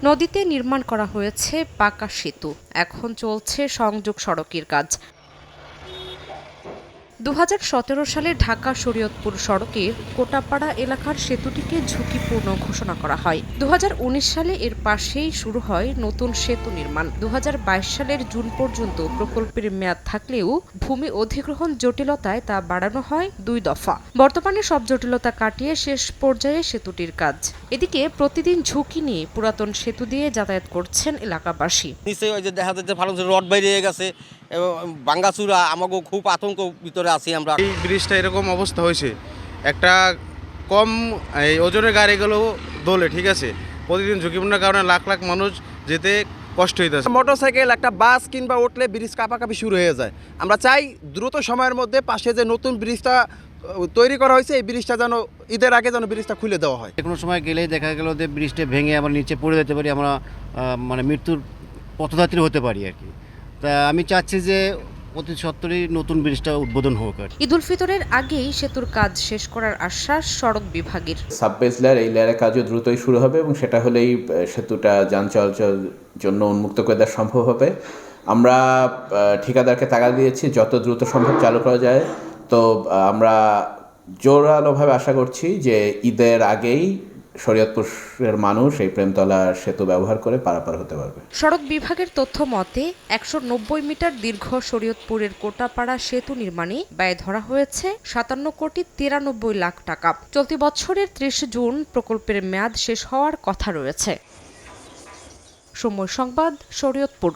নদীতে নির্মাণ করা হয়েছে পাকা সেতু, এখন চলছে সংযোগ সড়কের কাজ। 2017 সালে ঢাকা শরীয়তপুর সড়কের কোটাপাড়া এলাকার সেতুটিকে ঝুঁকিপূর্ণ ঘোষণা করা হয়। 2019 সালে এর পাশেই শুরু হয় নতুন সেতু নির্মাণ। 2022 সালের জুন পর্যন্ত প্রকল্পের মেয়াদ থাকলেও ভূমি অধিগ্রহণ জটিলতায় তা বাড়ানো হয় 2 দফা। বর্তমানে সব জটিলতা কাটিয়ে শেষ পর্যায়ে সেতুটির কাজ। এদিকে প্রতিদিন ঝুঁকি নিয়ে পুরাতন সেতু দিয়ে যাতায়াত করছেন এলাকাবাসী। নিশ্চয়ই ওই যে দেখা যাচ্ছে ভালো রড বাইরে গেছে এবং ভাঙ্গাচুরা, আমাকে খুব আতঙ্ক ভিতরে আছি আমরা। এই ব্রিজটা এরকম অবস্থা হয়েছে, একটা কম এই ওজনের গাড়িগুলো দোলে, ঠিক আছে, প্রতিদিন ঝুঁকিপূর্ণ কারণে লাখ লাখ মানুষ যেতে কষ্ট হইতেছে। মোটরসাইকেল একটা বাস কিংবা উঠলে ব্রিজ কাঁপাকাঁপি শুরু হয়ে যায়। আমরা চাই দ্রুত সময়ের মধ্যে পাশে যে নতুন ব্রিজটা তৈরি করা হয়েছে এই ব্রিজটা যেন ঈদের আগে যেন ব্রিজটা খুলে দেওয়া হয়। কোনো সময় গেলেই দেখা গেল যে ব্রিজটা ভেঙে আমরা নিচে পড়ে যেতে পারি, আমরা মানে মৃত্যুর পথযাত্রী হতে পারি আর কি। তা আমি চাচ্ছি যে অতি সত্বরই নতুন ব্রিজটা উদ্বোধন হোক। ঈদুল ফিতরের আগেই সেতুর কাজ শেষ করার আশ্বাস সড়ক বিভাগের। সাববেস লেয়ার, এই লেয়ারের কাজও দ্রুতই শুরু হবে এবং সেটা হলেই সেতুটা যান চলাচল জন্য উন্মুক্ত করে দেওয়া সম্ভব হবে। আমরা ঠিকাদারকে তাগাদা দিয়েছি যত দ্রুত সম্ভব চালু করা যায়। তো আমরা জোরালোভাবে আশা করছি যে ঈদের আগেই শরীয়তপুরের মানুষ এই প্রেমতলা সেতু ব্যবহার করে পারাপার হতে পারবে। সড়ক বিভাগের তথ্য মতে 190 মিটার দীর্ঘ শরীয়তপুরের কোটাপাড়া সেতু নির্মাণে ব্যয় ধরা হয়েছে 57,93,00,000 টাকা। চলতি বছরের 30 জুন প্রকল্পের মেয়াদ শেষ হওয়ার কথা রয়েছে। সময় সংবাদ, শরীয়তপুর।